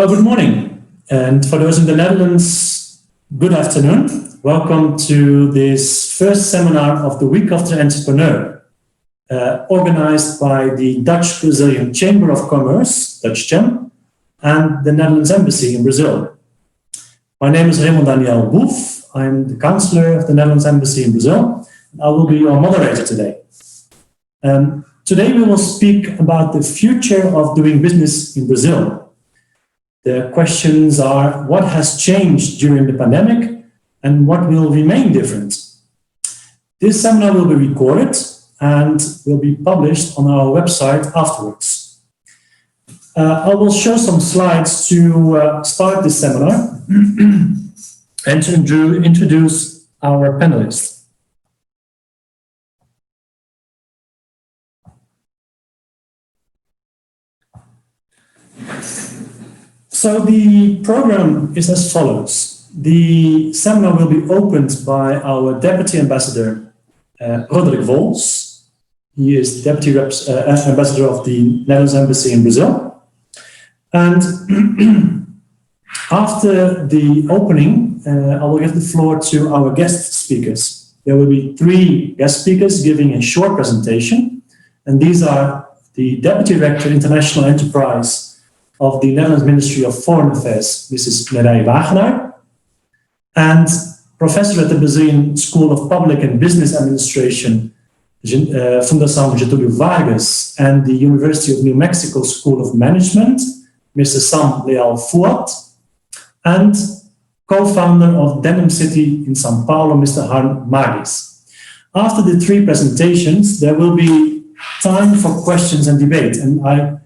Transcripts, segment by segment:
Well, good morning. And for those in the Netherlands, good afternoon. Welcome to this first seminar of the Week of the Entrepreneur, organized by the Dutch-Brazilian Chamber of Commerce, Dutcham, and the Netherlands Embassy in Brazil. My name is Raymond Daniel Boef. I'm the counselor of the Netherlands Embassy in Brazil. I will be your moderator today. Today we will speak about the future of doing business in Brazil. The questions are, what has changed during the pandemic and what will remain different? This seminar will be recorded and will be published on our website afterwards. I will show some slides to start this seminar and to introduce our panelists. So the program is as follows. The seminar will be opened by our Deputy Ambassador, Roderick Vols. He is Deputy Ambassador of the Netherlands Embassy in Brazil. And after the opening, I will give the floor to our guest speakers. There will be 3 guest speakers giving a short presentation. And these are the Deputy Director International Enterprise of the Netherlands Ministry of Foreign Affairs, Mrs. Merei Wagenaar, and Professor at the Brazilian School of Public and Business Administration, Fundação Getúlio Vargas, and the University of New Mexico School of Management, Mr. Leal Fouad, and co-founder of Denim City in Sao Paulo, Mr. Magis. After the 3 presentations, there will be time for questions and debate, and I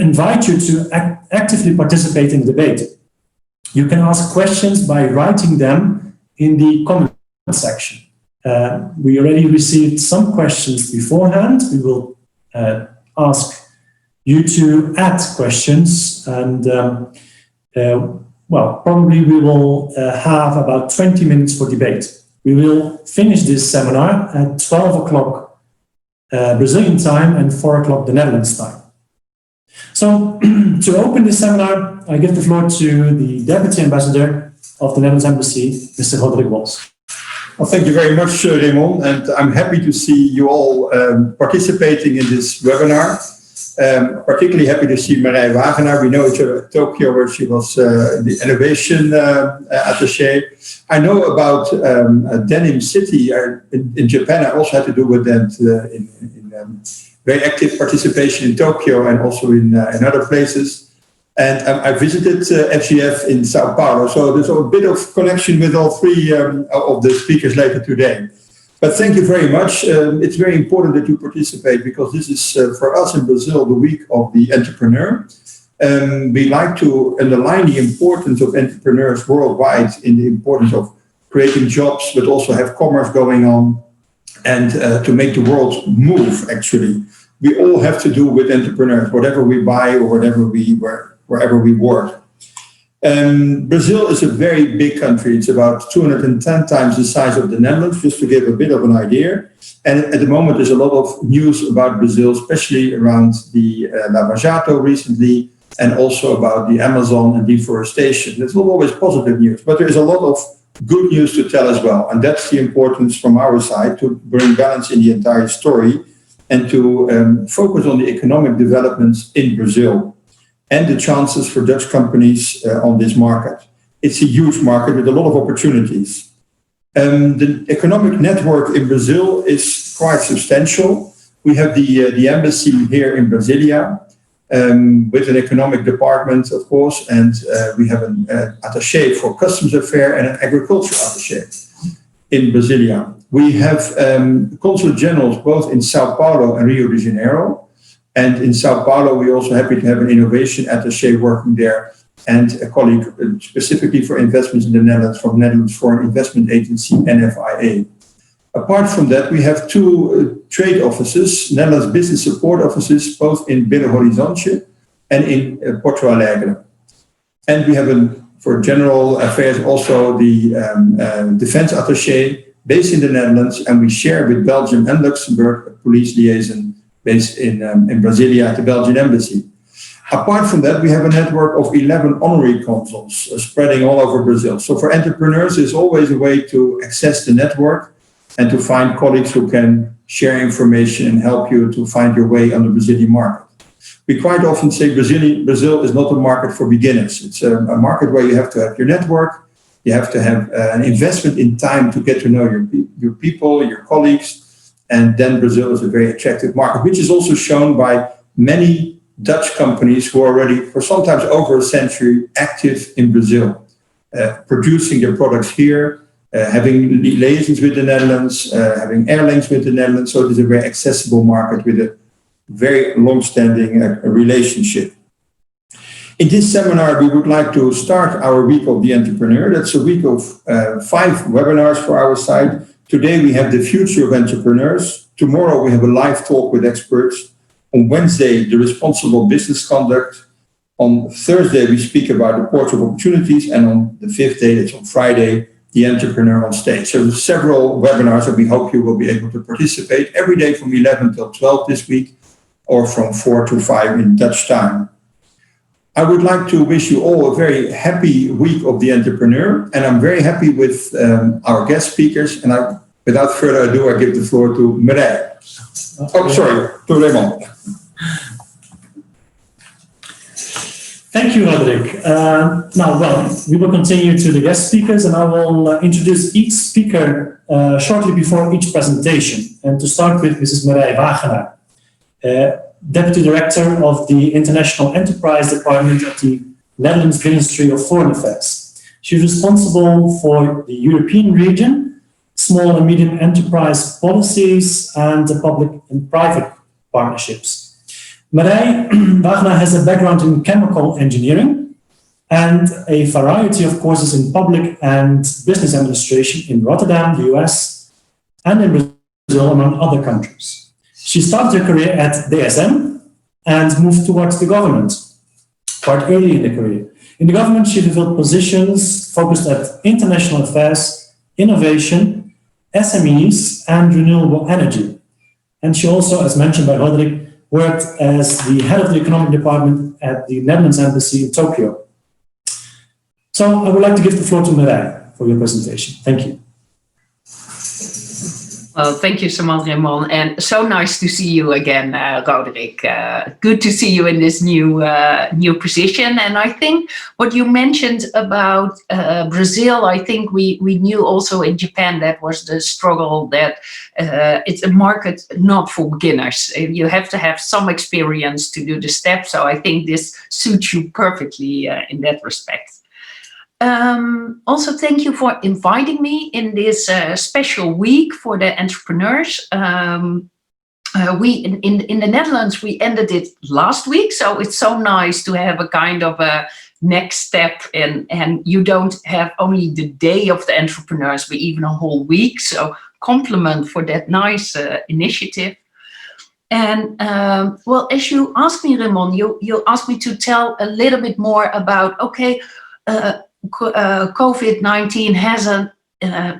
invite you to actively participate in the debate. You can ask questions by writing them in the comment section. We already received some questions beforehand. We will ask you to add questions, and probably we will have about 20 minutes for debate. We will finish this seminar at 12 o'clock Brazilian time and 4 o'clock the Netherlands time. So, to open this seminar, I give the floor to the Deputy Ambassador of the Netherlands Embassy, Mr. Roderick Vols. Well, thank you very much, Raymond, and I'm happy to see you all participating in this webinar. Particularly happy to see Merei Wagenaar. We know each other at Tokyo, where she was the innovation attaché. I know about Denim City in Japan. I also had to do with that in very active participation in Tokyo and also in other places. And I visited FGF in Sao Paulo, so there's a bit of connection with all 3 of the speakers later today. But thank you very much. It's very important that you participate, because this is, for us in Brazil, the week of the entrepreneur. We like to underline the importance of entrepreneurs worldwide, in the importance of creating jobs, but also have commerce going on, and to make the world move, actually. We all have to do with entrepreneurs, whatever we buy or wherever we work. Brazil is a very big country. It's about 210 times the size of the Netherlands, just to give a bit of an idea. And at the moment, there's a lot of news about Brazil, especially around the Lava Jato recently, and also about the Amazon and deforestation. It's not always positive news, but there's a lot of good news to tell as well. And that's the importance from our side, to bring balance in the entire story and to focus on the economic developments in Brazil and the chances for Dutch companies on this market. It's a huge market with a lot of opportunities. The economic network in Brazil is quite substantial. We have the embassy here in Brasilia, with an economic department, of course, and we have an attaché for customs affairs and an agriculture attaché in Brasilia. We have consulate generals both in Sao Paulo and Rio de Janeiro. And in Sao Paulo, we're also happy to have an innovation attaché working there, and a colleague specifically for investments in the Netherlands from Netherlands Foreign Investment Agency, NFIA. Apart from that, we have 2 trade offices, Netherlands Business Support Offices, both in Belo Horizonte and in Porto Alegre. And we have, for general affairs, also the defense attaché based in the Netherlands, and we share with Belgium and Luxembourg a police liaison based in Brasilia at the Belgian embassy. Apart from that, we have a network of 11 honorary consuls spreading all over Brazil. So for entrepreneurs, there's always a way to access the network and to find colleagues who can share information and help you to find your way on the Brazilian market. We quite often say Brazil is not a market for beginners. It's a market where you have to have your network, you have to have an investment in time to get to know your people, your colleagues, and then Brazil is a very attractive market, which is also shown by many Dutch companies who are already for sometimes over a century active in Brazil, producing their products here, having liaisons with the Netherlands, having airlines with the Netherlands. So it is a very accessible market with a very long-standing relationship. In this seminar, we would like to start our week of the entrepreneur. That's a week of 5 webinars for our side. Today we have the future of entrepreneurs. Tomorrow we have a live talk with experts. On Wednesday, the responsible business conduct. On Thursday, we speak about the ports of opportunities. And on the 5th day, that's on Friday, the entrepreneur on stage. So there's several webinars that we hope you will be able to participate every day from 11 till 12 this week, or from 4 to 5 in Dutch time. I would like to wish you all a very happy week of the entrepreneur. And I'm very happy with our guest speakers. And without further ado, I give the floor to Merei. Oh, sorry, to Raymond. Thank you, Roderick. We will continue to the guest speakers, and I will introduce each speaker shortly before each presentation. And to start with, Mrs. Merei Wagenaar, Deputy Director of the International Enterprise Department at the Netherlands Ministry of Foreign Affairs. She's responsible for the European region, small and medium enterprise policies, and the public and private partnerships. Merei Wagenaar has a background in chemical engineering and a variety of courses in public and business administration in Rotterdam, the US, and in Brazil, among other countries. She started her career at DSM and moved towards the government quite early in the career. In the government, she fulfilled positions focused at international affairs, innovation, SMEs, and renewable energy. And she also, as mentioned by Roderick, worked as the head of the economic department at the Netherlands Embassy in Tokyo. So I would like to give the floor to Merei for your presentation. Thank you. Well, thank you so much, Raymond, and so nice to see you again, Roderick. Good to see you in this new position. And I think what you mentioned about Brazil, I think we knew also in Japan that was the struggle, that it's a market not for beginners. You have to have some experience to do the steps. So I think this suits you perfectly in that respect. Also, thank you for inviting me in this special week for the entrepreneurs. We in the Netherlands, we ended it last week, so it's so nice to have a kind of a next step, and you don't have only the day of the entrepreneurs, but even a whole week. So compliment for that nice initiative. And well, as you asked me, Raymond, you asked me to tell a little bit more about, COVID-19 has an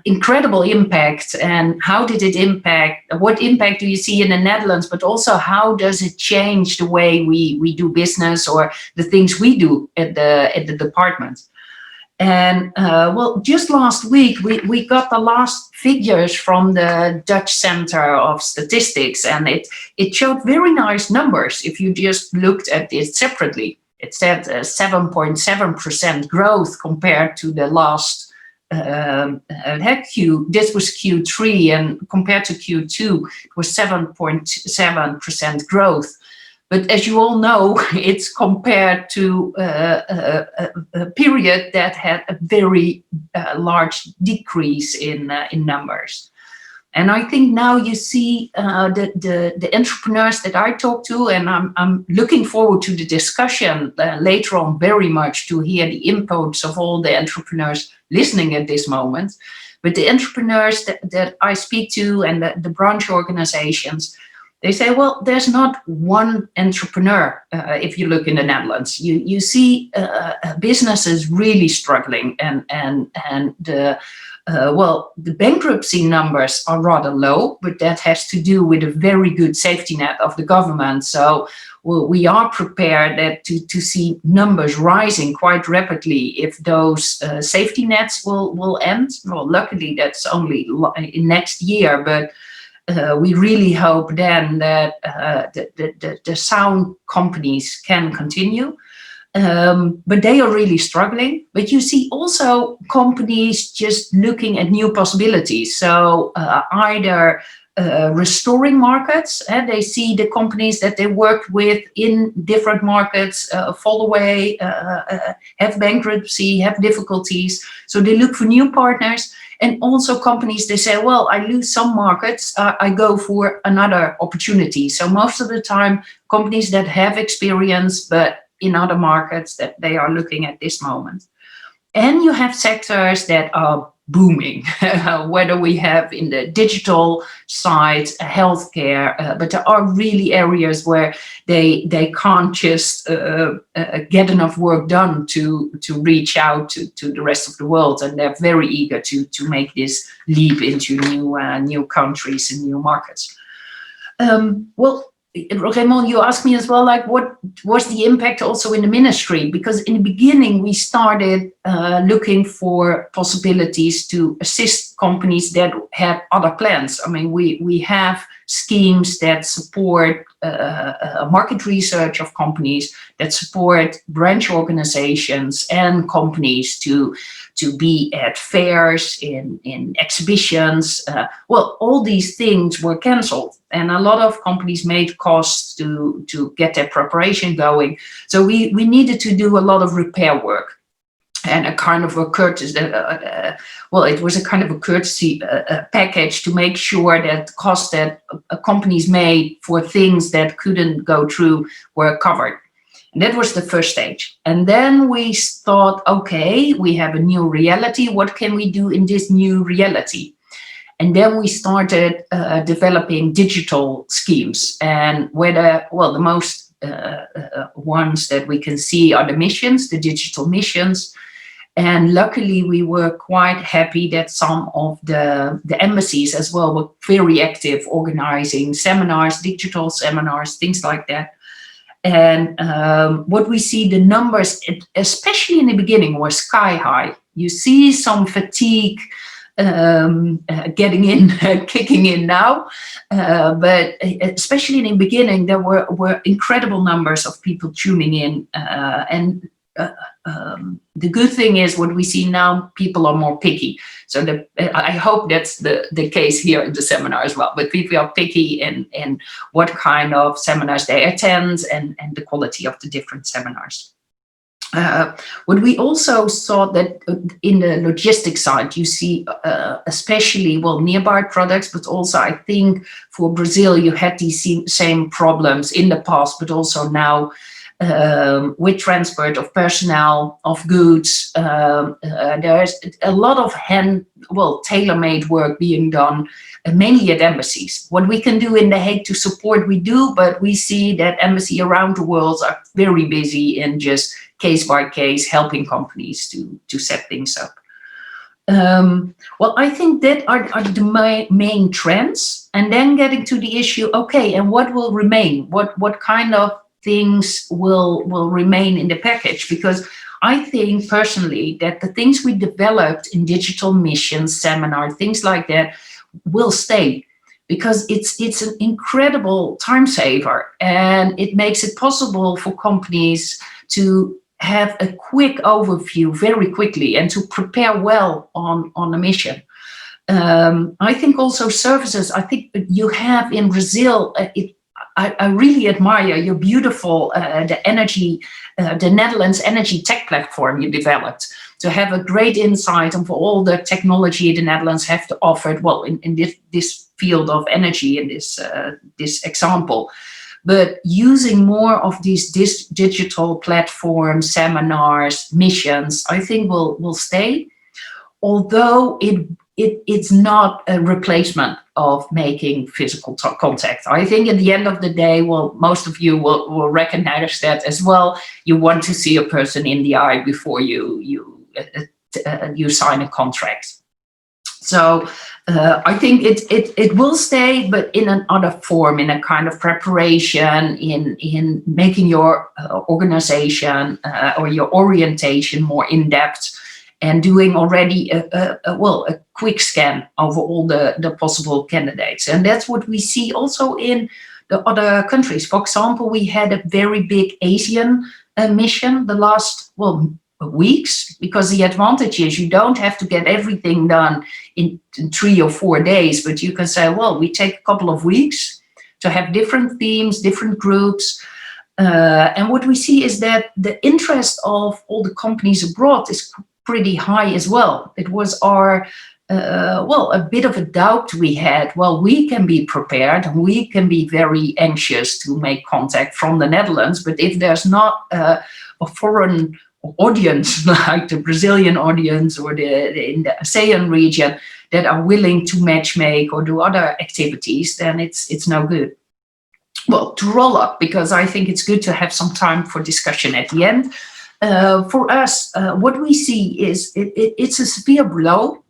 incredible impact, and how did it impact? What impact do you see in the Netherlands? But also, how does it change the way we do business, or the things we do at the department? And well, just last week we got the last figures from the Dutch Center of Statistics, and it showed very nice numbers if you just looked at it separately. It said 7.7% growth compared to the last this was Q3, and compared to Q2, it was 7.7% growth. But as you all know, it's compared to a period that had a very large decrease in numbers. And I think now you see the entrepreneurs that I talk to, and I'm looking forward to the discussion later on very much, to hear the inputs of all the entrepreneurs listening at this moment. But the entrepreneurs that I speak to, and the branch organizations, they say, well, there's not one entrepreneur. If you look in the Netherlands, you see businesses really struggling, and the well, the bankruptcy numbers are rather low, but that has to do with a very good safety net of the government. So we are prepared to see numbers rising quite rapidly if those safety nets will end. Well, luckily that's only in next year, but we really hope then that the sound companies can continue. But they are really struggling. But you see also companies just looking at new possibilities. So either restoring markets, and they see the companies that they worked with in different markets fall away, have bankruptcy, have difficulties. So they look for new partners. And also companies, they say, well, I lose some markets, I go for another opportunity. So most of the time, companies that have experience, but in other markets that they are looking at this moment. And you have sectors that are booming, whether we have in the digital side, healthcare, but there are really areas where they can't just get enough work done to reach out to the rest of the world, and they're very eager to make this leap into new countries and new markets. Well, Raymond, you asked me as well, like what was the impact also in the ministry? Because in the beginning, we started looking for possibilities to assist companies that had other plans. I mean, we have schemes that support market research of companies, that support branch organizations and companies to be at fairs, in exhibitions. Well, all these things were cancelled, and a lot of companies made costs to get their preparation going. So we needed to do a lot of repair work. And a kind of a courtesy, well, it was a kind of a courtesy package to make sure that costs that companies made for things that couldn't go through were covered. And that was the first stage. And then we thought, okay, we have a new reality. What can we do in this new reality? And then we started developing digital schemes. And whether, well, the most ones that we can see are the missions, the digital missions. And luckily, we were quite happy that some of the embassies as well were very active, organizing seminars, digital seminars, things like that. And what we see, the numbers, especially in the beginning, were sky high. You see some fatigue getting in, kicking in now. But especially in the beginning, there were incredible numbers of people tuning in. And the good thing is what we see now, people are more picky. So I hope that's the case here in the seminar as well. But people are picky in what kind of seminars they attend and the quality of the different seminars. What we also saw that in the logistics side, you see especially, well, nearby products, but also I think for Brazil, you had these same problems in the past, but also now with transport of personnel, of goods. There's a lot of tailor-made work being done, mainly at embassies. What we can do in The Hague to support, we do, but we see that embassies around the world are very busy in just case by case helping companies to set things up. Well, I think that are the main trends. And then getting to the issue, okay, and what will remain? What kind of things will remain in the package? Because I think personally that the things we developed in digital missions, seminar, things like that will stay, because it's an incredible time saver, and it makes it possible for companies to have a quick overview very quickly and to prepare well on a mission. I think also services, I think you have in Brazil, I really admire your beautiful, the Netherlands energy tech platform you developed, to have a great insight of all the technology the Netherlands have to offer, well, in this field of energy, in this example. But using more of these digital platforms, seminars, missions, I think will stay, although it's not a replacement of making physical contact. I think at the end of the day, well, most of you will recognize that as well. You want to see a person in the eye before you sign a contract. So I think it will stay, but in another form, in a kind of preparation, in making your organization or your orientation more in depth, and doing already a quick scan over all the possible candidates. And that's what we see also in the other countries. For example, we had a very big Asian mission the last weeks, because the advantage is you don't have to get everything done in 3 or 4 days, but you can say, well, we take a couple of weeks to have different themes, different groups. And what we see is that the interest of all the companies abroad is pretty high as well. It was our a bit of a doubt we had. Well, we can be prepared, we can be very anxious to make contact from the Netherlands, but if there's not a foreign audience like the Brazilian audience or in the ASEAN region that are willing to matchmake or do other activities, then it's no good. Well, to roll up, because I think it's good to have some time for discussion at the end. For us, what we see is it's a severe blow.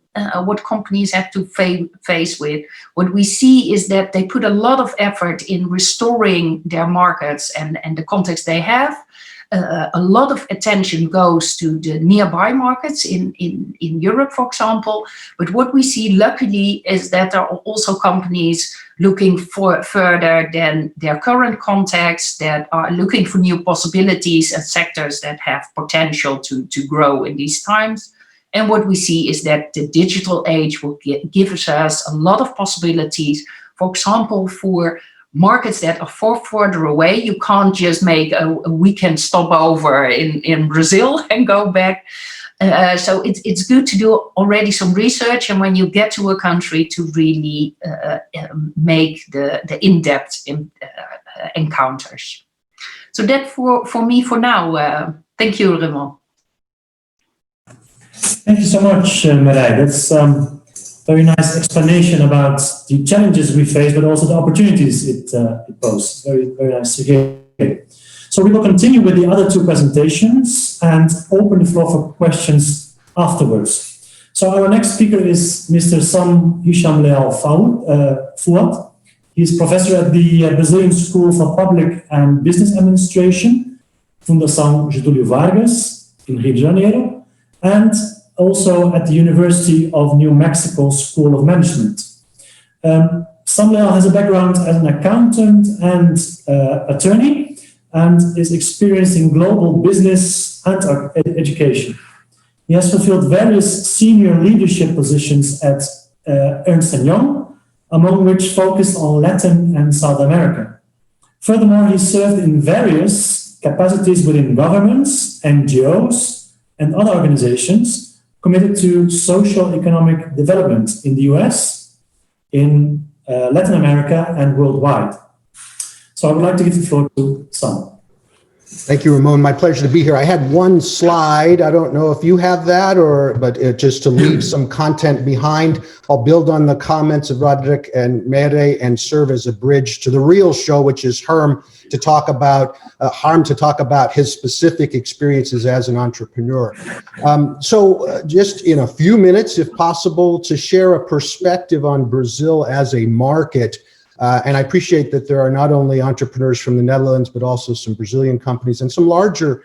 What companies have to face with. What we see is that they put a lot of effort in restoring their markets and the context they have. A lot of attention goes to the nearby markets in Europe, for example. But what we see, luckily, is that there are also companies looking for further than their current contacts, that are looking for new possibilities and sectors that have potential to grow in these times. And what we see is that the digital age will give us a lot of possibilities. For example, for markets that are further away, you can't just make a weekend stopover in Brazil and go back. So it's good to do already some research, and when you get to a country, to really make the in-depth encounters. So that for me for now. Thank you, Raymond. Thank you so much, Merei. That's very nice explanation about the challenges we face, but also the opportunities it poses. Very, very nice to hear. So we will continue with the other two presentations and open the floor for questions afterwards. So our next speaker is Mr. Sam Hisham Leal Fouad. He is professor at the Brazilian School for Public and Business Administration, Fundação Getúlio Vargas in Rio de Janeiro, and also at the University of New Mexico School of Management. Sam Leal has a background as an accountant and attorney, and is experienced in global business and education. He has fulfilled various senior leadership positions at Ernst & Young, among which focused on Latin and South America. Furthermore, he served in various capacities within governments, NGOs, and other organizations committed to social economic development in the US, in Latin America, and worldwide. So I would like to give the floor to Sam. Thank you, Ramon. My pleasure to be here. I had one slide. I don't know if you have that, but just to leave some content behind. I'll build on the comments of Roderick and Merei and serve as a bridge to the real show, which is Harm to talk about his specific experiences as an entrepreneur. So just in a few minutes, if possible, to share a perspective on Brazil as a market. And I appreciate that there are not only entrepreneurs from the Netherlands, but also some Brazilian companies and some larger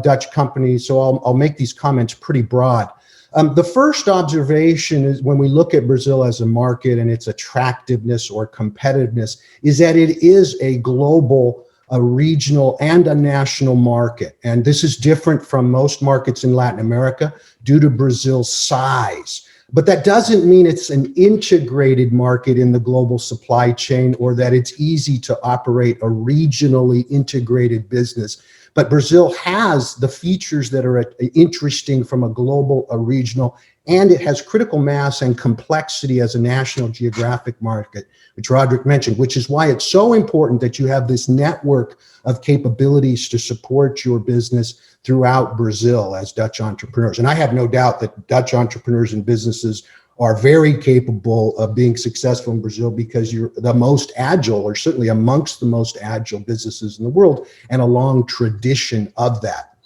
Dutch companies. So I'll make these comments pretty broad. The first observation is when we look at Brazil as a market and its attractiveness or competitiveness is that it is a global, a regional, and a national market. And this is different from most markets in Latin America due to Brazil's size. But that doesn't mean it's an integrated market in the global supply chain or that it's easy to operate a regionally integrated business. But Brazil has the features that are interesting from a global, a regional, and it has critical mass and complexity as a national geographic market, which Roderick mentioned, which is why it's so important that you have this network of capabilities to support your business throughout Brazil as Dutch entrepreneurs. And I have no doubt that Dutch entrepreneurs and businesses are very capable of being successful in Brazil because you're the most agile, or certainly amongst the most agile businesses in the world, and a long tradition of that.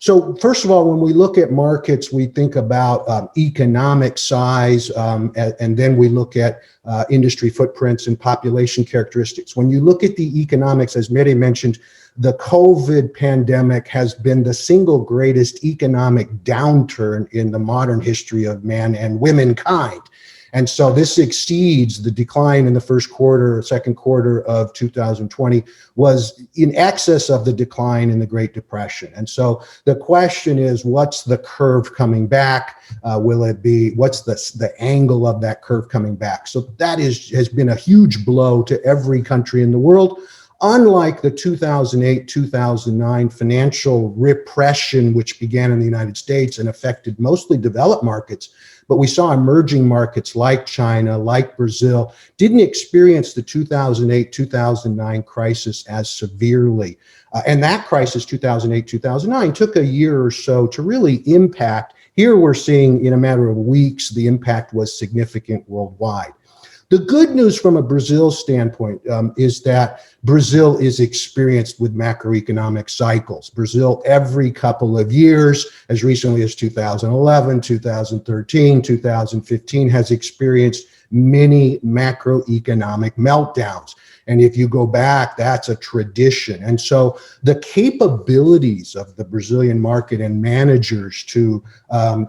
So first of all, when we look at markets, we think about economic size, and then we look at industry footprints and population characteristics. When you look at the economics, as Merei mentioned, the COVID pandemic has been the single greatest economic downturn in the modern history of man and womankind. And so this exceeds the decline in the first quarter, second quarter of 2020 was in excess of the decline in the Great Depression. And so the question is, what's the curve coming back? What's the angle of that curve coming back? So that has been a huge blow to every country in the world. Unlike the 2008-2009 financial repression, which began in the United States and affected mostly developed markets, but we saw emerging markets like China, like Brazil, didn't experience the 2008-2009 crisis as severely. And that crisis, 2008-2009, took a year or so to really impact. Here we're seeing in a matter of weeks, the impact was significant worldwide. The good news from a Brazil standpoint is that Brazil is experienced with macroeconomic cycles. Brazil, every couple of years, as recently as 2011, 2013, 2015, has experienced many macroeconomic meltdowns. And if you go back, that's a tradition. And so the capabilities of the Brazilian market and managers to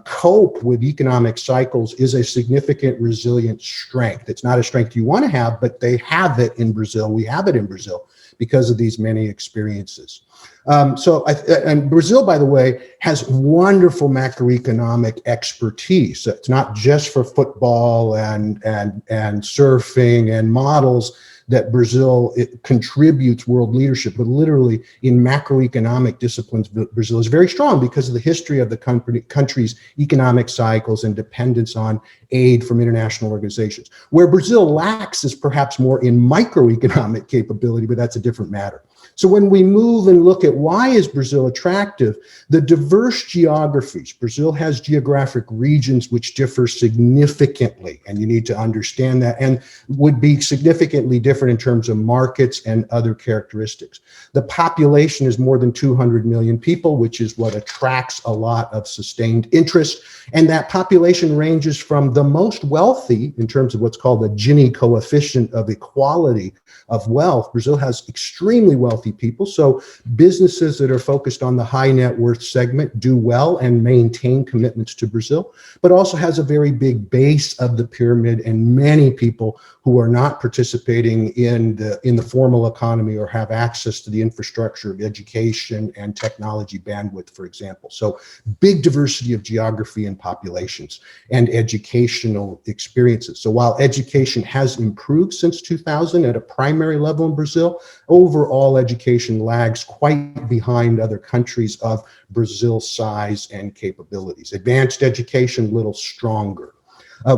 cope with economic cycles is a significant resilient strength. It's not a strength you want to have, but they have it in Brazil. We have it in Brazil because of these many experiences. And Brazil, by the way, has wonderful macroeconomic expertise. It's not just for football and surfing and models that Brazil contributes world leadership, but literally in macroeconomic disciplines, Brazil is very strong because of the history of the country's economic cycles and dependence on aid from international organizations. Where Brazil lacks is perhaps more in microeconomic capability, but that's a different matter. So when we move and look at why is Brazil attractive, the diverse geographies, Brazil has geographic regions which differ significantly, and you need to understand that, and would be significantly different in terms of markets and other characteristics. The population is more than 200 million people, which is what attracts a lot of sustained interest. And that population ranges from the most wealthy in terms of what's called the Gini coefficient of equality of wealth. Brazil has extremely wealthy people. So businesses that are focused on the high net worth segment do well and maintain commitments to Brazil, but also has a very big base of the pyramid and many people who are not participating in the formal economy or have access to the infrastructure of education and technology bandwidth, for example. So big diversity of geography and populations and educational experiences. So while education has improved since 2000 at a primary level in Brazil, overall education lags quite behind other countries of Brazil's size and capabilities. Advanced education, little stronger.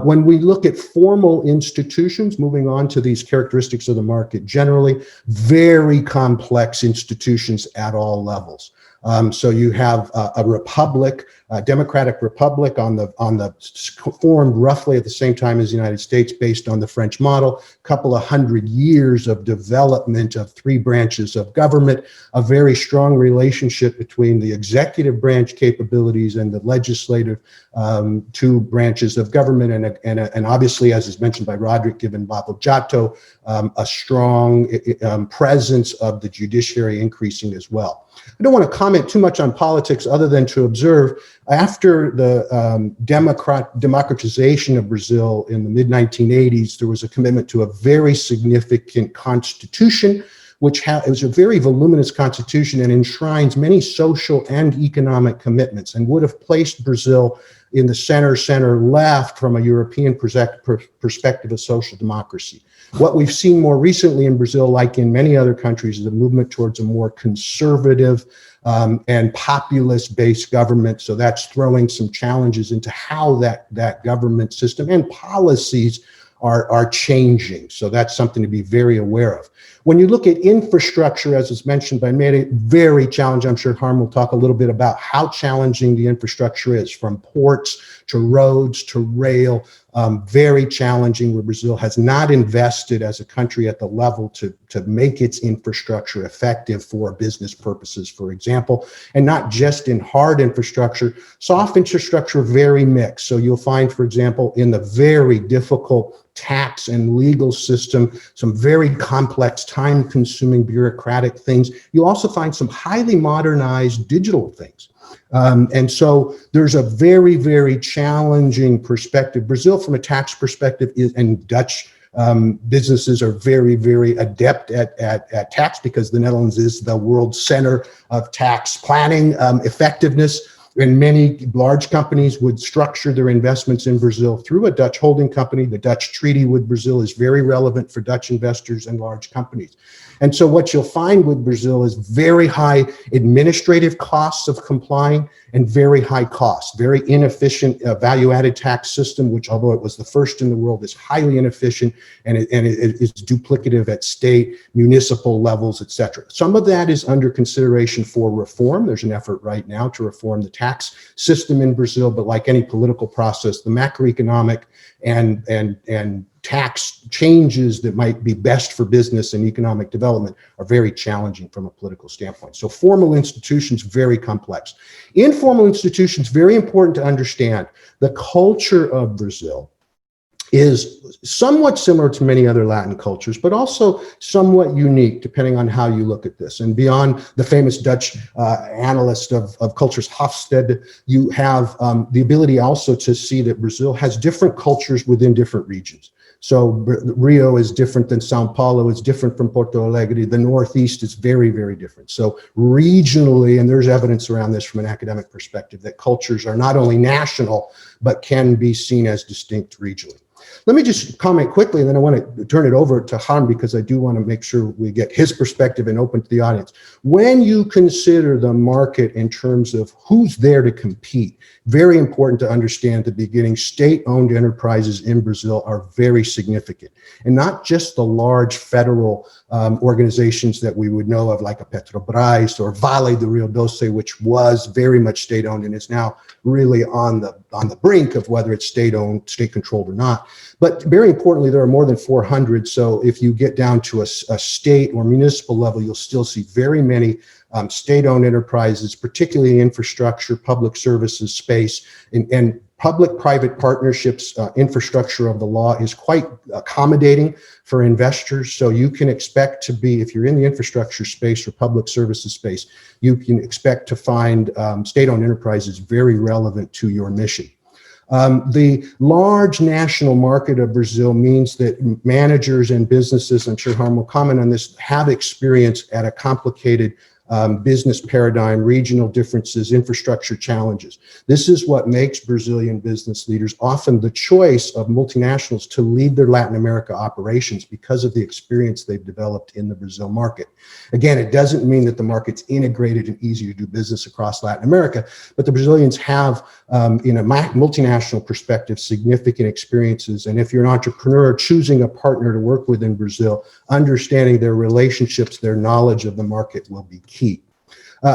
When we look at formal institutions, moving on to these characteristics of the market, generally very complex institutions at all levels. So you have a republic, a democratic republic formed roughly at the same time as the United States based on the French model, a couple of 100 years of development of three branches of government, a very strong relationship between the executive branch capabilities and the legislative two branches of government, and obviously, as is mentioned by Roderick, given Babo Jato, a strong presence of the judiciary increasing as well. I don't want to comment too much on politics other than to observe after the democratization of Brazil in the mid-1980s, there was a commitment to a very significant constitution, it was a very voluminous constitution and enshrines many social and economic commitments and would have placed Brazil in the center left from a European perspective of social democracy. What we've seen more recently in Brazil, like in many other countries, is a movement towards a more conservative and populist-based government. So that's throwing some challenges into how that government system and policies are changing. So that's something to be very aware of. When you look at infrastructure, as is mentioned by Merei, very challenging. I'm sure Harm will talk a little bit about how challenging the infrastructure is, from ports to roads to rail, very challenging, where Brazil has not invested as a country at the level to make its infrastructure effective for business purposes, for example, and not just in hard infrastructure, soft infrastructure, very mixed. So you'll find, for example, in the very difficult tax and legal system, some very complex, time-consuming bureaucratic things. You'll also find some highly modernized digital things. And so there's a very, very challenging perspective. Brazil, from a tax perspective, and Dutch businesses are very, very adept at tax, because the Netherlands is the world center of tax planning effectiveness. And many large companies would structure their investments in Brazil through a Dutch holding company. The Dutch treaty with Brazil is very relevant for Dutch investors and large companies. And so what you'll find with Brazil is very high administrative costs of complying and very high costs, very inefficient value-added tax system, which, although it was the first in the world, is highly inefficient, and it is duplicative at state, municipal levels, et cetera. Some of that is under consideration for reform. There's an effort right now to reform the tax system in Brazil, but like any political process, the macroeconomic and tax changes that might be best for business and economic development are very challenging from a political standpoint. So formal institutions, very complex. Informal institutions, very important to understand. The culture of Brazil is somewhat similar to many other Latin cultures, but also somewhat unique depending on how you look at this. And beyond the famous Dutch analyst of cultures, Hofstede, you have the ability also to see that Brazil has different cultures within different regions. So Rio is different than Sao Paulo, it's different from Porto Alegre. The Northeast is very, very different. So regionally, and there's evidence around this from an academic perspective, that cultures are not only national, but can be seen as distinct regionally. Let me just comment quickly, and then I want to turn it over to Han, because I do want to make sure we get his perspective and open to the audience. When you consider the market in terms of who's there to compete, very important to understand at the beginning, state-owned enterprises in Brazil are very significant. And not just the large federal organizations that we would know of, like a Petrobras or Vale do Rio Doce, which was very much state-owned and is now really on the brink of whether it's state-owned, state-controlled or not. But very importantly, there are more than 400. So if you get down to a state or municipal level, you'll still see very many state-owned enterprises, particularly in infrastructure, public services space, and public-private partnerships. Infrastructure of the law is quite accommodating for investors. So you can expect to be, if you're in the infrastructure space or public services space, you can expect to find state-owned enterprises very relevant to your mission. The large national market of Brazil means that managers and businesses, I'm sure Harm will comment on this, have experience at a complicated business paradigm, regional differences, infrastructure challenges. This is what makes Brazilian business leaders often the choice of multinationals to lead their Latin America operations, because of the experience they've developed in the Brazil market. Again, it doesn't mean that the market's integrated and easy to do business across Latin America, but the Brazilians have, in a multinational perspective, significant experiences. And if you're an entrepreneur choosing a partner to work with in Brazil, understanding their relationships, their knowledge of the market will be key.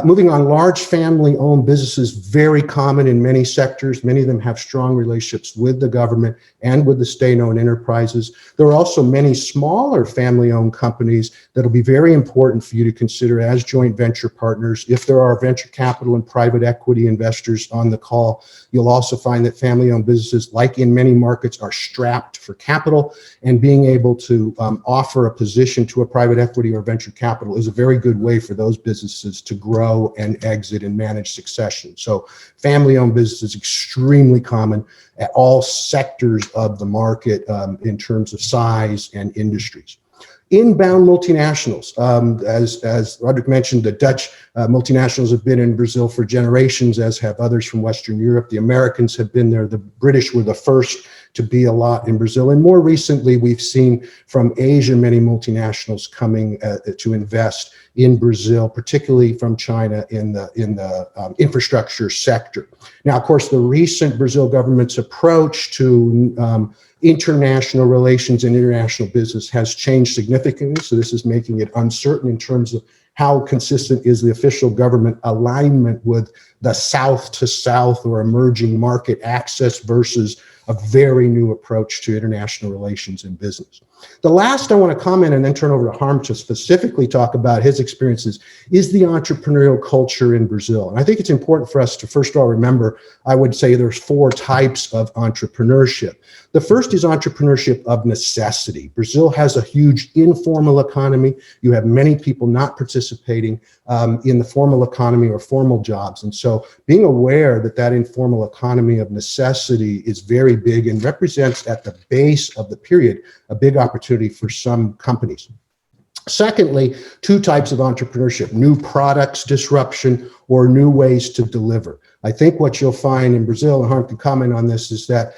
Moving on, large family-owned businesses, very common in many sectors. Many of them have strong relationships with the government and with the state-owned enterprises. There are also many smaller family-owned companies that will be very important for you to consider as joint venture partners. If there are venture capital and private equity investors on the call, you'll also find that family-owned businesses, like in many markets, are strapped for capital, and being able to offer a position to a private equity or venture capital is a very good way for those businesses to grow and exit and manage succession. So family-owned business is extremely common at all sectors of the market in terms of size and industries. Inbound multinationals, as Roderick mentioned, the Dutch multinationals have been in Brazil for generations, as have others from Western Europe. The Americans have been there. The British were the first to be a lot in Brazil. And more recently, we've seen from Asia many multinationals coming to invest in Brazil, particularly from China in the infrastructure sector. Now, of course, the recent Brazil government's approach to international relations and international business has changed significantly. So this is making it uncertain in terms of how consistent is the official government alignment with the South to South or emerging market access versus a very new approach to international relations and business. The last I want to comment and then turn over to Harm to specifically talk about his experiences is the entrepreneurial culture in Brazil. And I think it's important for us to first of all remember, I would say there's 4 types of entrepreneurship. The first is entrepreneurship of necessity. Brazil has a huge informal economy. You have many people not participating in the formal economy or formal jobs. And so being aware that that informal economy of necessity is very big and represents at the base of the period a big opportunity for some companies. Secondly, 2 types of entrepreneurship: new products disruption or new ways to deliver. I think what you'll find in Brazil, and Harm can comment on this, is that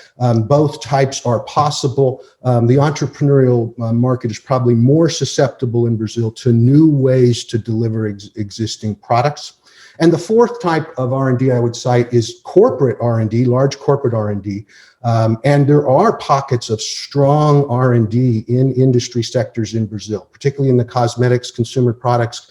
both types are possible. The entrepreneurial market is probably more susceptible in Brazil to new ways to deliver existing products. And the 4th type of R&D I would cite is corporate R&D, large corporate R&D. And there are pockets of strong R&D in industry sectors in Brazil, particularly in the cosmetics, consumer products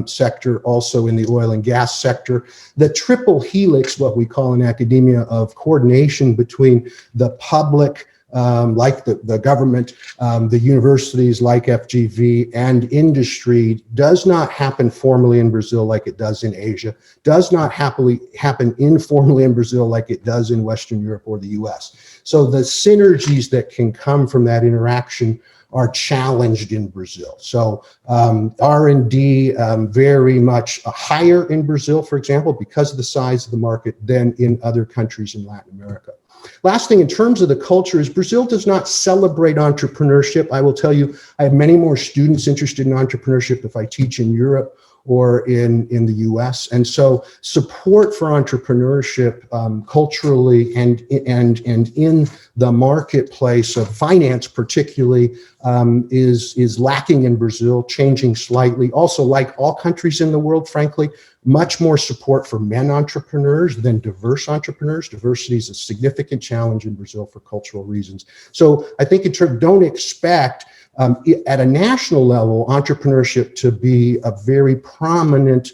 sector, also in the oil and gas sector. The triple helix, what we call in academia, of coordination between the public, like the government, the universities like FGV, and industry does not happen formally in Brazil like it does in Asia, does not happen informally in Brazil like it does in Western Europe or the US. So the synergies that can come from that interaction are challenged in Brazil. So R&D very much higher in Brazil, for example, because of the size of the market than in other countries in Latin America. Last thing in terms of the culture is Brazil does not celebrate entrepreneurship. I will tell you, I have many more students interested in entrepreneurship if I teach in Europe or in the US. And so support for entrepreneurship culturally and in the marketplace of finance particularly is lacking in Brazil, changing slightly. Also, like all countries in the world, frankly, much more support for men entrepreneurs than diverse entrepreneurs. Diversity is a significant challenge in Brazil for cultural reasons. So I think in terms, don't expect at a national level, entrepreneurship to be a very prominent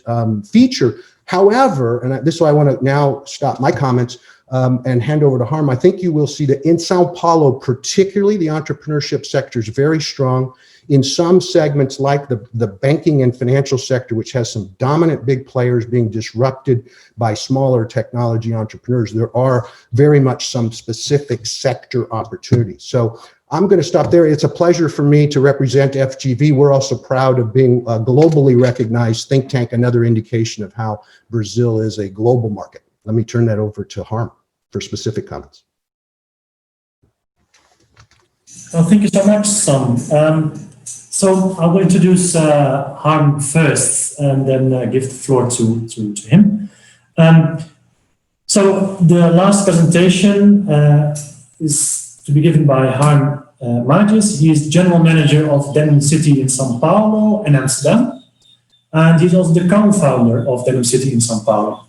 feature. However, and this is why I want to now stop my comments and hand over to Harm. I think you will see that in Sao Paulo, particularly, the entrepreneurship sector is very strong. In some segments like the banking and financial sector, which has some dominant big players being disrupted by smaller technology entrepreneurs, there are very much some specific sector opportunities. So I'm going to stop there. It's a pleasure for me to represent FGV. We're also proud of being a globally recognized think tank, another indication of how Brazil is a global market. Let me turn that over to Harm for specific comments. Well, thank you so much, Sam. So I will introduce Harm first and then give the floor to him. So the last presentation is to be given by Harm Magis. He is General Manager of Denim City in Sao Paulo and Amsterdam. And he's also the co-founder of Denim City in Sao Paulo.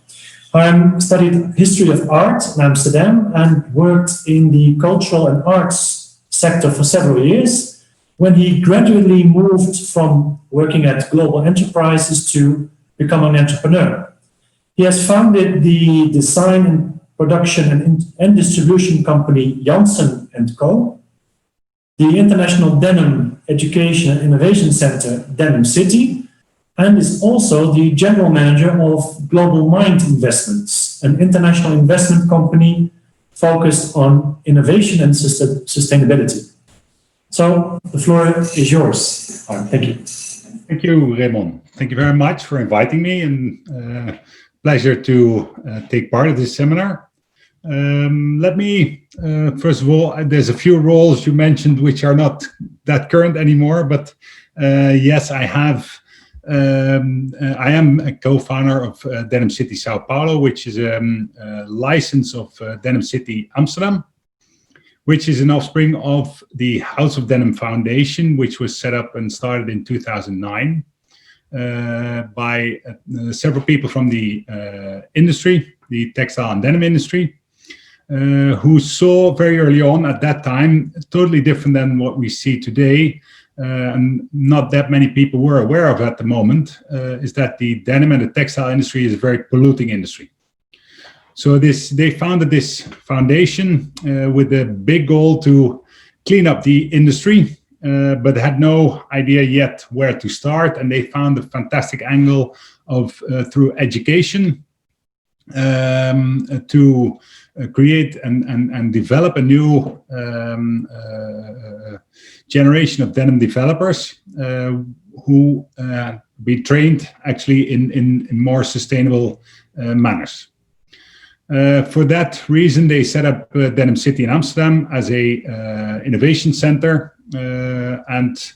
Harm studied history of art in Amsterdam and worked in the cultural and arts sector for several years, when he gradually moved from working at global enterprises to become an entrepreneur. He has founded the design and production and distribution company Janssen & Co., the International Denim Education and Innovation Center, Denim City, and is also the general manager of Global Mind Investments, an international investment company focused on innovation and sustainability. So the floor is yours. Thank you. Thank you, Raymond. Thank you very much for inviting me, and pleasure to take part of this seminar. Let me, first of all, there's a few roles you mentioned which are not that current anymore, but yes, I am a co-founder of Denim City Sao Paulo, which is a license of Denim City Amsterdam, which is an offspring of the House of Denim Foundation, which was set up and started in 2009 by several people from the industry, the textile and denim industry, who saw very early on at that time, totally different than what we see today, and not that many people were aware of at the moment, is that the denim and the textile industry is a very polluting industry. So they founded this foundation with a big goal to clean up the industry, but had no idea yet where to start. And they found a fantastic angle of through education to create and develop a new generation of denim developers who be trained actually in more sustainable manners. For that reason, they set up Denim City in Amsterdam as a innovation center, and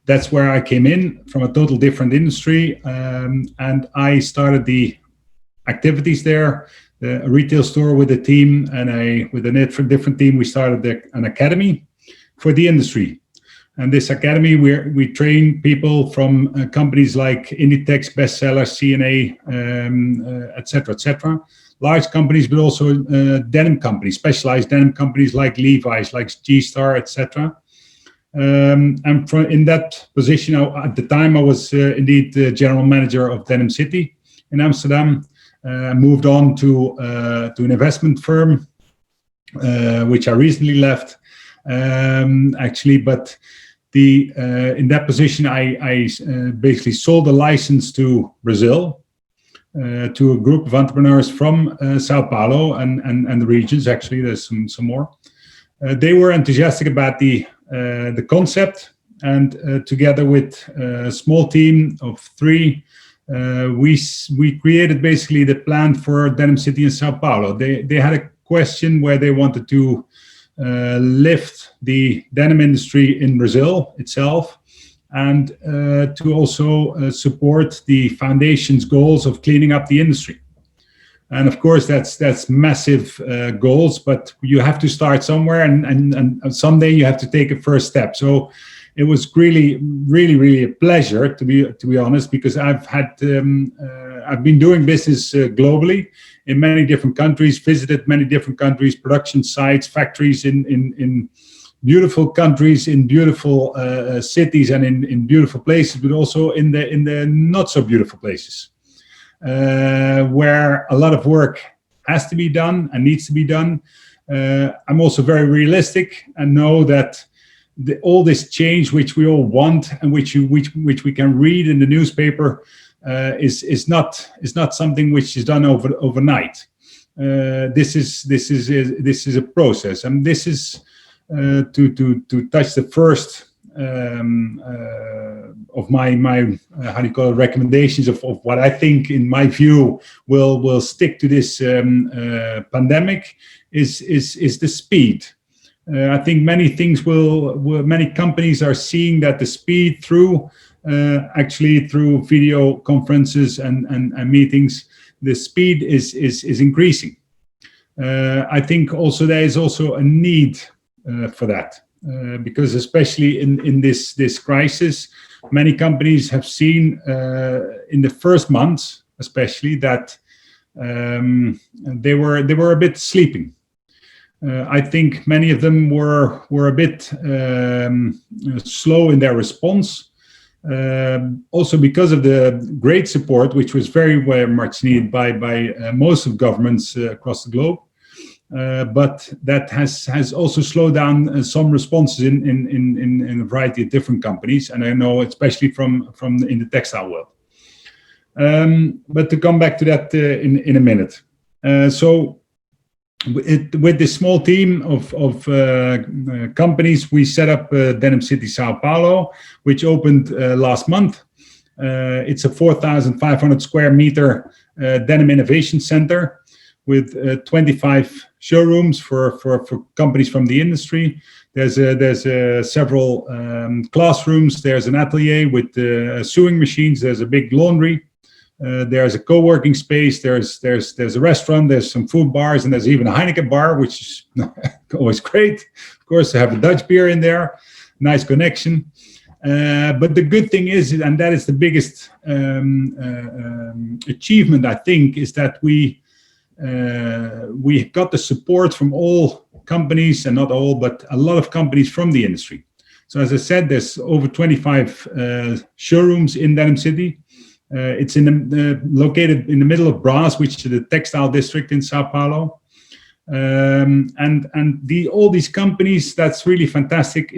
that's where I came in from a total different industry, and I started the activities there, a retail store with a team, and with a different team, we started an academy for the industry. And this academy, we train people from companies like Inditex, Bestseller, CNA, etc., large companies, but also denim companies, specialized denim companies like Levi's, like G-Star, etc. And in that position, at the time, I was indeed the general manager of Denim City in Amsterdam. Moved on to an investment firm, which I recently left, actually. But in that position, I basically sold a license to Brazil, to a group of entrepreneurs from Sao Paulo and the regions. Actually, there's some more. They were enthusiastic about the concept, and together with a small team of 3, we created basically the plan for Denim City in Sao Paulo. They had a question where they wanted to lift the denim industry in Brazil itself, and to also support the foundation's goals of cleaning up the industry. And of course, that's massive goals, but you have to start somewhere, and someday you have to take a first step. So it was really a pleasure, to be honest, because I've been doing business globally in many different countries, visited many different countries, production sites, factories in beautiful countries, in beautiful cities, and in beautiful places, but also in the not so beautiful places, where a lot of work has to be done and needs to be done. I'm also very realistic and know that all this change, which we all want and which we can read in the newspaper, is not something which is done overnight. This is a process, and this is to touch the first of my how do you call it, recommendations of what I think, in my view, will stick to this pandemic is the speed. I think many companies are seeing that the speed through video conferences and meetings, the speed is increasing. I think also there is also a need for that, because especially in this crisis, many companies have seen in the first months, especially, that they were a bit sleeping. I think many of them were a bit slow in their response, also because of the great support, which was very much needed by most of governments across the globe. But that has also slowed down some responses in a variety of different companies, and I know especially from in the textile world. But to come back to that in a minute. So with this small team of companies, we set up Denim City Sao Paulo, which opened last month. It's a 4,500 square meter denim innovation center with 25 showrooms for companies from the industry. There's several classrooms. There's an atelier with sewing machines. There's a big laundry. There's a co-working space. There's a restaurant. There's some food bars, and there's even a Heineken bar, which is always great. Of course, they have a Dutch beer in there. Nice connection. But the good thing is, and that is the biggest achievement, I think, is that we got the support from all companies, and not all, but a lot of companies from the industry. So as I said, there's over 25 showrooms in Denim City. It's located in the middle of Brás, which is the textile district in Sao Paulo. All these companies, that's really fantastic,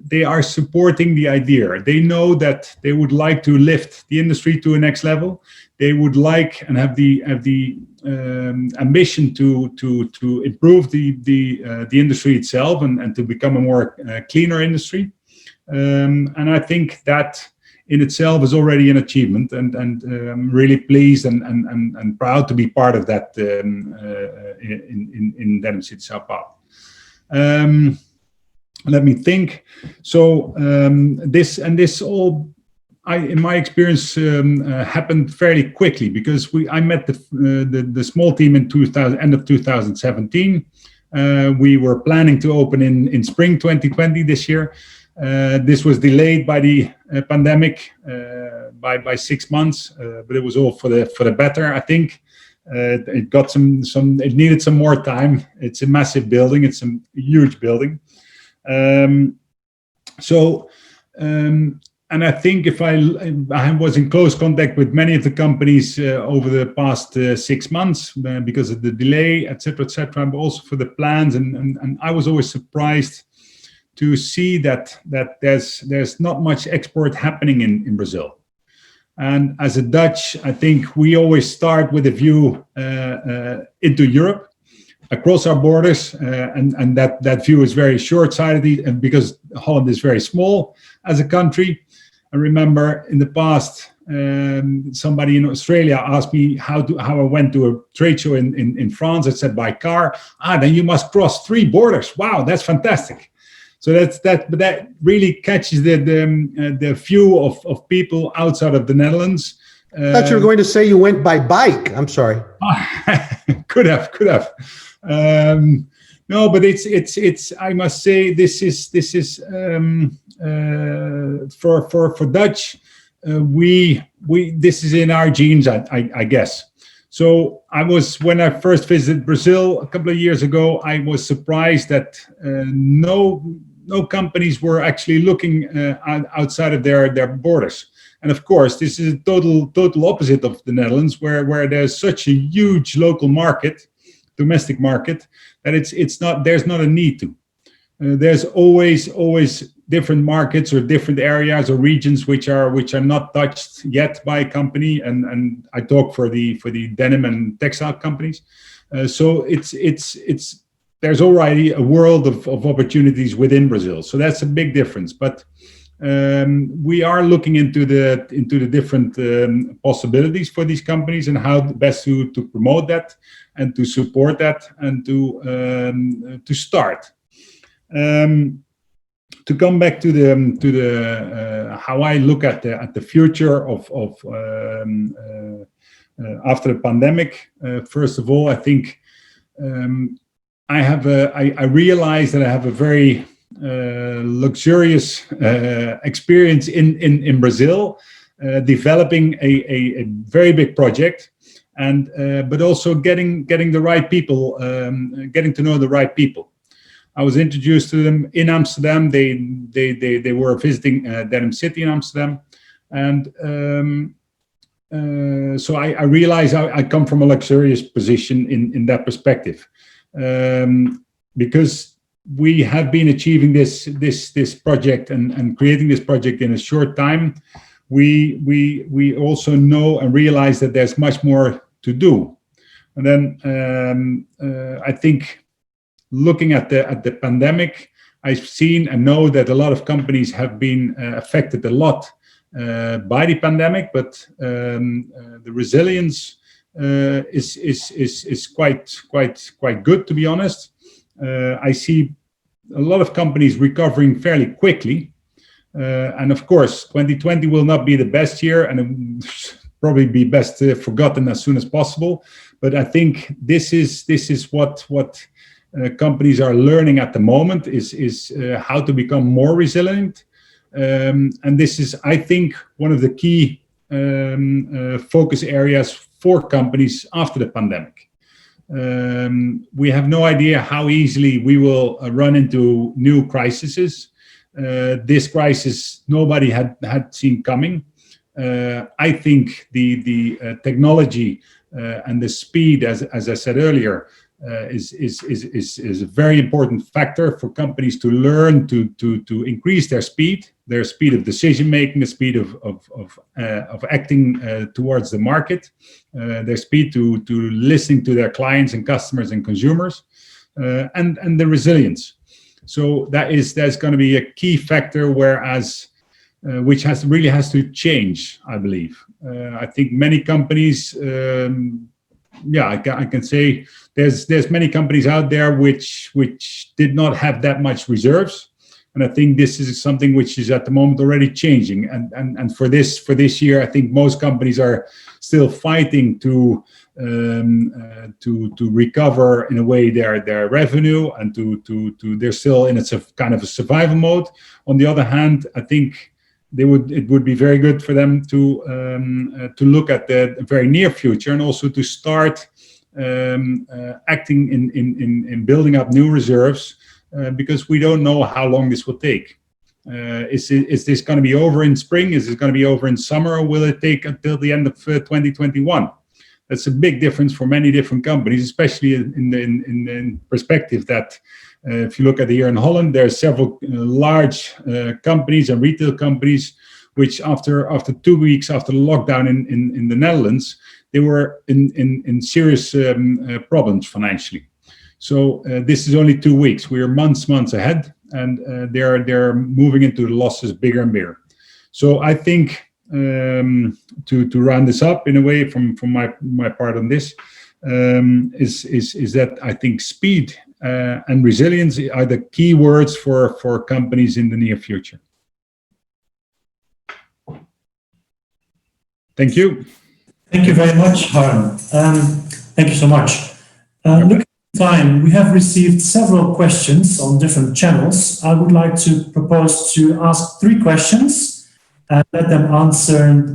they are supporting the idea. They know that they would like to lift the industry to a next level. They would like and have the ambition to improve the industry itself and to become a more cleaner industry. And I think that in itself is already an achievement, and I'm really pleased and proud to be part of that in Denim City, Sao Paulo. Let me think. So this all, in my experience, happened fairly quickly, because I met the small team in end of 2017. We were planning to open in spring 2020 this year. This was delayed by the pandemic by 6 months, but it was all for the better, I think. It got it needed some more time. It's a massive building. It's a huge building. And I think I was in close contact with many of the companies over the past 6 months because of the delay, etc., but also for the plans. And I was always surprised to see that there's not much export happening in Brazil. And as a Dutch, I think we always start with a view into Europe, across our borders, and that view is very short-sighted, and because Holland is very small as a country. I remember in the past, somebody in Australia asked me how I went to a trade show in France. I said by car. Then you must cross 3 borders. Wow, that's fantastic. So that really catches the view of people outside of the Netherlands. I thought you were going to say you went by bike. I'm sorry. Could have. No, but it's. I must say this is for Dutch. This is in our genes, I guess. So when I first visited Brazil a couple of years ago, I was surprised that no companies were actually looking outside of their borders. And of course, this is a total opposite of the Netherlands, where there's such a huge local market, domestic market, that there's not a need to. There's always different markets or different areas or regions which are not touched yet by a company, and I talk for the denim and textile companies. So there's already a world of opportunities within Brazil. So that's a big difference. But we are looking into the different possibilities for these companies and how best to promote that and to support that and to start. To come back to the how I look at the future of after the pandemic. First of all, I think I realize that I have a very luxurious experience in Brazil, developing a very big project, and but also getting the right people, getting to know the right people. I was introduced to them in Amsterdam. They were visiting Denim City in Amsterdam, and so I realized I come from a luxurious position in that perspective, because we have been achieving this project and creating this project in a short time. We also know and realize that there's much more to do, and then I think, looking at the pandemic, I've seen and know that a lot of companies have been affected a lot by the pandemic, but the resilience is quite good, to be honest. I see a lot of companies recovering fairly quickly, and of course, 2020 will not be the best year, and it will probably be best forgotten as soon as possible. But I think this is what companies are learning at the moment is how to become more resilient, and this is, I think, one of the key focus areas for companies after the pandemic. We have no idea how easily we will run into new crises. this crisis nobody had seen coming. I think the technology and the speed, as I said earlier, is a very important factor for companies to learn to increase their speed of decision making, the speed of acting towards the market, their speed to listening to their clients and customers and consumers, and the resilience. So that's going to be a key factor, whereas which really has to change, I believe. I think many companies, I can say there's many companies out there which did not have that much reserves, and I think this is something which is at the moment already changing. And for this year, I think most companies are still fighting to recover in a way their revenue, and to they're still in a kind of a survival mode. On the other hand, I think it would be very good for them to look at the very near future, and also to start acting in building up new reserves, because we don't know how long this will take. Is this going to be over in spring? Is it going to be over in summer? Or will it take until the end of 2021? That's a big difference for many different companies, especially in perspective that if you look at here in Holland, there are several large companies and retail companies which after 2 weeks after the lockdown in the Netherlands, they were in serious problems financially. So this is only 2 weeks. We are months ahead, and they're moving into the losses bigger and bigger. So I think to round this up in a way from my part on this is that I think speed and resilience are the key words for companies in the near future. Thank you. Thank you very much, Harm. Thank you so much. Looking at the time, we have received several questions on different channels. I would like to propose to ask 3 questions and let them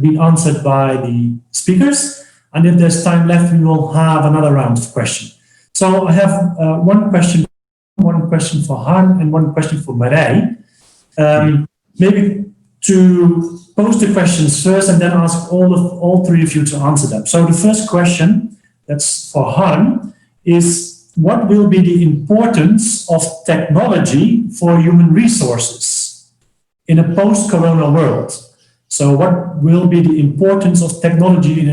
be answered by the speakers. And if there's time left, we will have another round of questions. So I have one question for Harm and one question for Merei. Maybe to pose the questions first and then ask all 3 of you to answer them. So the first question, that's for Harm, is what will be the importance of technology for human resources in a post-corona world? So what will be the importance of technology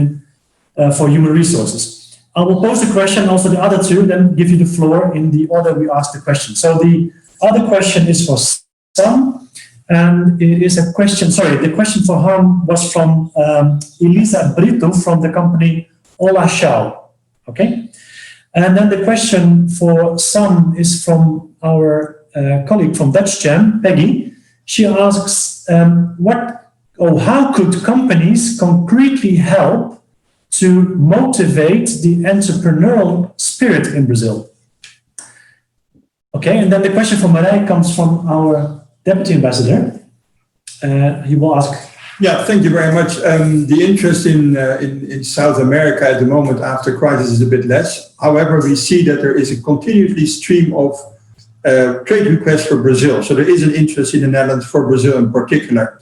for human resources? I will pose the question, also the other 2, then give you the floor in the order we ask the question. So the other question is for Sam, and it is a question, the question for Harm was from Elisa Brito from the company Ola Shao. Okay? And then the question for Sam is from our colleague from Dutcham, Peggy. She asks, how could companies concretely help to motivate the entrepreneurial spirit in Brazil? Okay, and then the question from Merei comes from our Deputy Ambassador. He will ask. Yeah, thank you very much. The interest in South America at the moment after crisis is a bit less. However, we see that there is a continuously stream of trade requests for Brazil. So there is an interest in the Netherlands for Brazil in particular.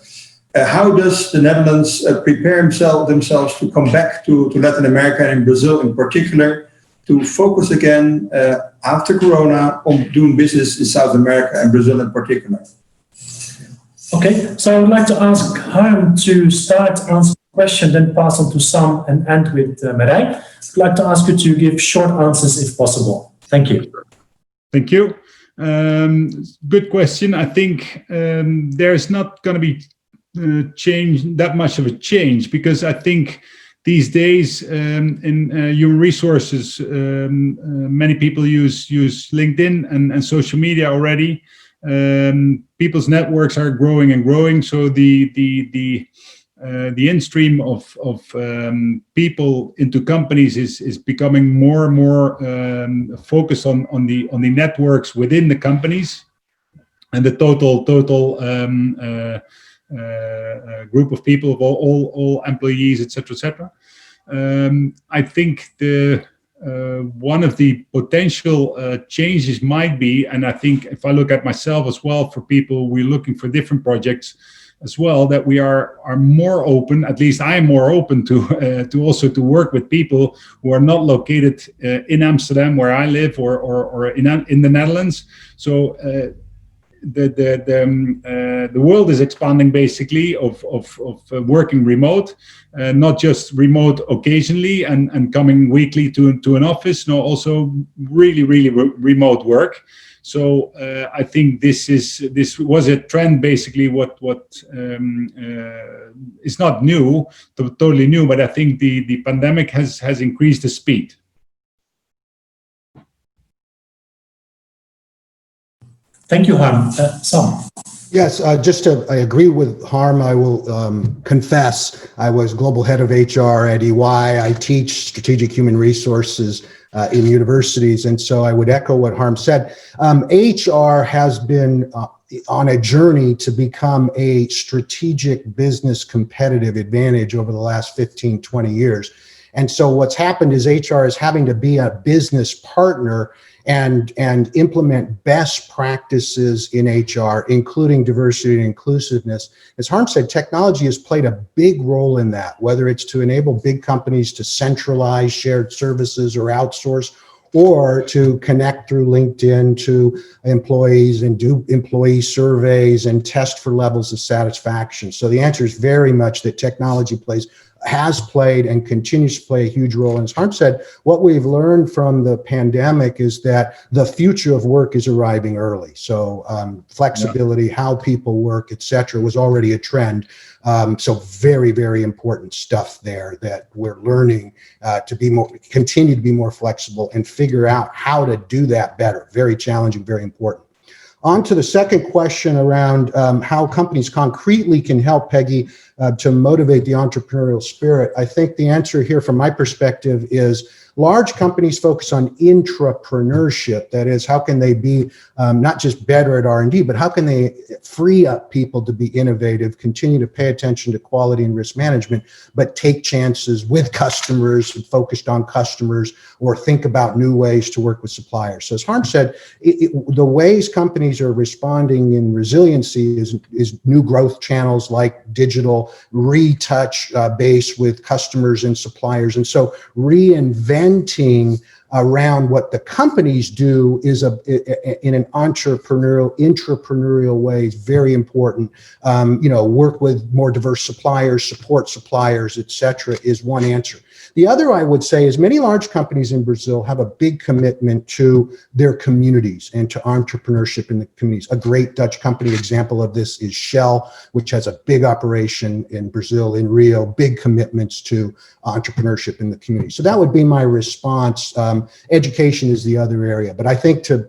How does the Netherlands prepare themselves to come back to Latin America and Brazil in particular, to focus again after Corona on doing business in South America and Brazil in particular? Okay, so I would like to ask Harm to start answering the question, then pass on to Sam and end with Merei. I'd like to ask you to give short answers if possible. Thank you. Thank you. Good question. I think there's not going to be that much of a change, because I think these days in human resources, many people use LinkedIn and social media already. People's networks are growing and growing, so the in-stream of people into companies is becoming more and more focused on the networks within the companies and the total group of people, of all employees, etc., etc. I think one of the potential changes might be, and I think if I look at myself as well, for people, we're looking for different projects as well, that we are more open, at least I am more open to also to work with people who are not located in Amsterdam, where I live, or in the Netherlands. So the world is expanding, basically, of working remote, not just remote occasionally and coming weekly to an office, no, also really remote work. So I think this was a trend, basically. What is not new, totally new, but I think the pandemic has increased the speed. Thank you, Harm. Sam. Yes, I agree with Harm. I will confess, I was global head of HR at EY. I teach strategic human resources in universities. And so I would echo what Harm said. HR has been on a journey to become a strategic business competitive advantage over the last 15, 20 years. And so what's happened is HR is having to be a business partner and implement best practices in HR, including diversity and inclusiveness. As Harm said, technology has played a big role in that, whether it's to enable big companies to centralize shared services or outsource, or to connect through LinkedIn to employees and do employee surveys and test for levels of satisfaction. So the answer is very much that technology has played and continues to play a huge role. And as Harm said, what we've learned from the pandemic is that the future of work is arriving early. So flexibility, how people work, et cetera, was already a trend. So very, very important stuff there that we're learning to continue to be more flexible and figure out how to do that better. Very challenging, very important. On to the second question around how companies concretely can help, Peggy, to motivate the entrepreneurial spirit. I think the answer here from my perspective is large companies focus on intrapreneurship. That is, how can they be not just better at R&D, but how can they free up people to be innovative, continue to pay attention to quality and risk management, but take chances with customers, focused on customers, or think about new ways to work with suppliers. So as Harm said, the ways companies are responding in resiliency is new growth channels like digital, retouch base with customers and suppliers. And so reinventing around what the companies do is in an intrapreneurial way is very important. Work with more diverse suppliers, support suppliers, et cetera, is one answer. The other, I would say, is many large companies in Brazil have a big commitment to their communities and to entrepreneurship in the communities. A great Dutch company example of this is Shell, which has a big operation in Brazil, in Rio, big commitments to entrepreneurship in the community. So that would be my response. Education is the other area, but I think to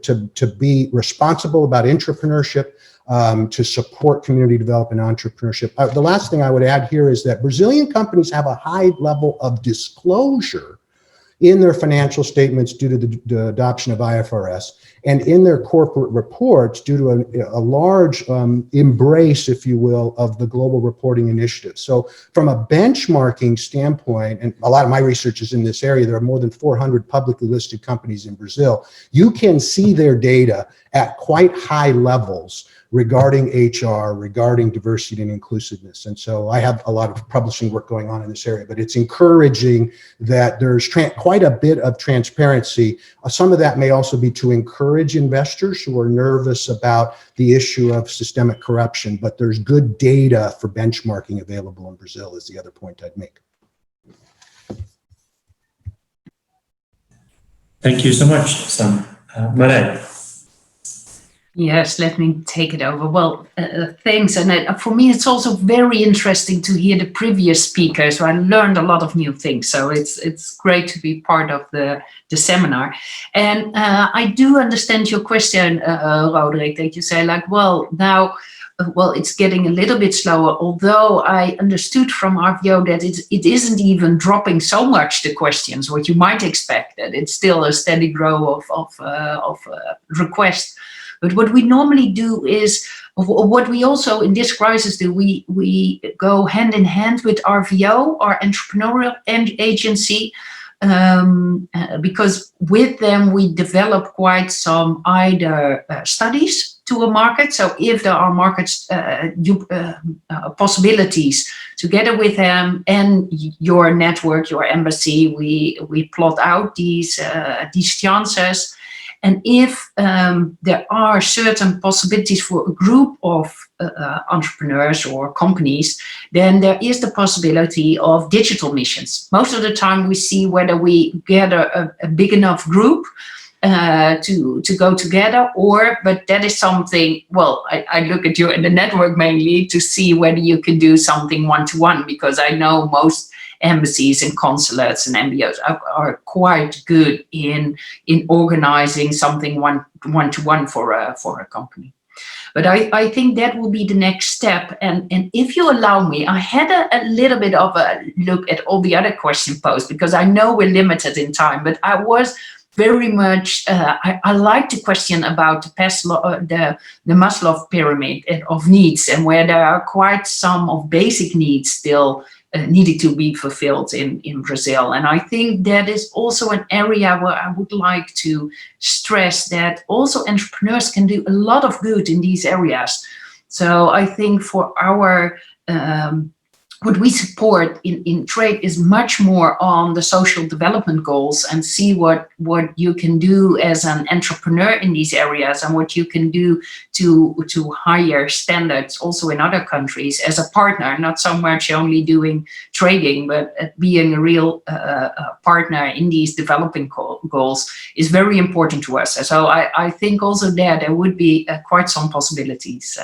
be responsible about entrepreneurship, to support community development and entrepreneurship. The last thing I would add here is that Brazilian companies have a high level of disclosure in their financial statements due to the adoption of IFRS, and in their corporate reports due to a large embrace, if you will, of the global reporting initiative. So from a benchmarking standpoint, and a lot of my research is in this area, there are more than 400 publicly listed companies in Brazil. You can see their data at quite high levels regarding HR, regarding diversity and inclusiveness. And so I have a lot of publishing work going on in this area, but it's encouraging that there's quite a bit of transparency. Some of that may also be to encourage investors who are nervous about the issue of systemic corruption, but there's good data for benchmarking available in Brazil is the other point I'd make. Thank you so much, Sam. Merei. Yes, let me take it over. Well, thanks. And for me, it's also very interesting to hear the previous speakers. So I learned a lot of new things. So it's great to be part of the seminar. And I do understand your question, Roderick, that you say like, well, now, it's getting a little bit slower, although I understood from RVO that it isn't even dropping so much, the questions, what you might expect, that it's still a steady growth of requests. But what we normally do is, what we also in this crisis do, we go hand in hand with RVO, our entrepreneurial agency, because with them we develop quite some either studies to a market. So if there are markets possibilities together with them and your network, your embassy, we plot out these chances. And if there are certain possibilities for a group of entrepreneurs or companies, then there is the possibility of digital missions. Most of the time we see whether we gather a big enough group to go together, but that is something, well, I look at you in the network mainly to see whether you can do something one-to-one, because I know most embassies and consulates and MBOs are quite good in organizing something one-to-one for a company. But I think that will be the next step. And if you allow me, I had a little bit of a look at all the other question posed, because I know we're limited in time, but I was very much, I like the question about the Maslow pyramid of needs, and where there are quite some of basic needs still needed to be fulfilled in Brazil. And I think that is also an area where I would like to stress that also entrepreneurs can do a lot of good in these areas. So I think for our what we support in trade is much more on the social development goals, and see what you can do as an entrepreneur in these areas, and what you can do to higher standards also in other countries as a partner, not so much only doing trading, but being a real partner in these developing goals is very important to us. So I think also there would be quite some possibilities.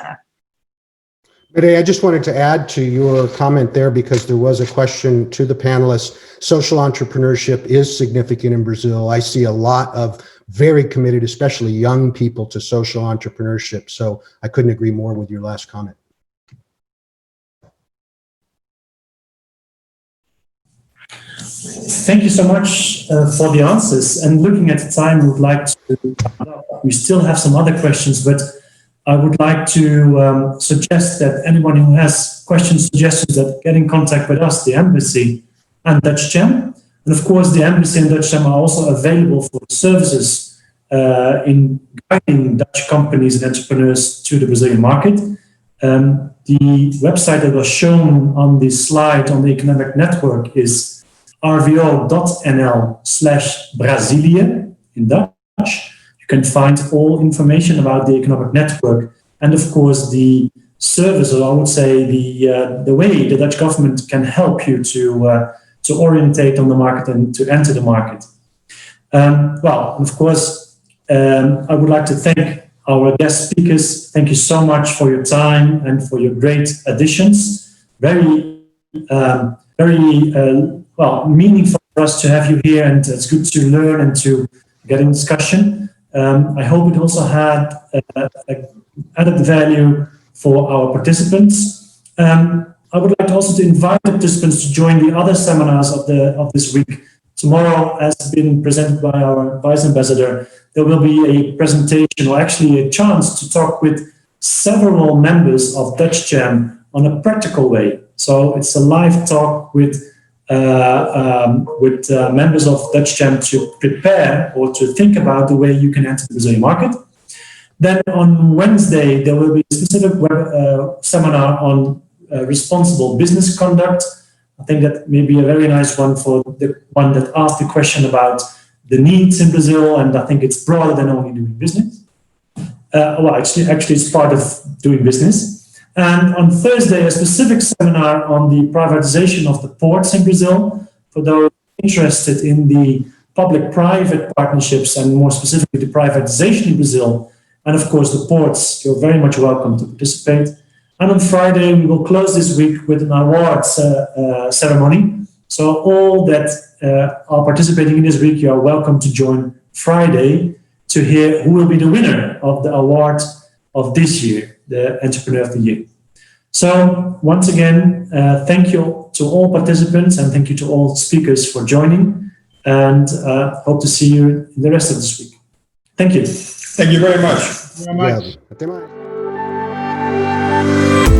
Merei, I just wanted to add to your comment there, because there was a question to the panelists. Social entrepreneurship is significant in Brazil. I see a lot of very committed, especially young people, to social entrepreneurship. So I couldn't agree more with your last comment. Thank you so much for the answers. And looking at the time, we would like to, we still have some other questions, but I would like to suggest that anyone who has questions, suggestions, that get in contact with us, the Embassy and Dutcham. And of course, the Embassy and Dutcham are also available for services in guiding Dutch companies and entrepreneurs to the Brazilian market. The website that was shown on the slide on the economic network is rvo.nl/Brazilië in Dutch. You can find all information about the economic network, and of course the service, or I would say the way the Dutch government can help you to orientate on the market and to enter the market. Well, of course, I would like to thank our guest speakers. Thank you so much for your time and for your great additions. Very well, meaningful for us to have you here, and it's good to learn and to get in discussion. I hope it also had added value for our participants. I would like also to invite participants to join the other seminars of this week. Tomorrow, as been presented by our Vice Ambassador, there will be a presentation, or actually a chance to talk with several members of Dutcham on a practical way. So it's a live talk with members of Dutcham to prepare or to think about the way you can enter the Brazilian market. Then on Wednesday, there will be a specific seminar on responsible business conduct. I think that may be a very nice one for the one that asked the question about the needs in Brazil, and I think it's broader than only doing business. Well, actually it's part of doing business. And on Thursday, a specific seminar on the privatization of the ports in Brazil, for those interested in the public-private partnerships and more specifically the privatization in Brazil. And of course, the ports, you're very much welcome to participate. And on Friday, we will close this week with an awards ceremony. So all that are participating in this week, you are welcome to join Friday to hear who will be the winner of the award of this year, the Entrepreneur of the Year. So once again, thank you to all participants, and thank you to all speakers for joining, and hope to see you in the rest of this week. Thank you. Thank you very much. Thank you very much. Yeah.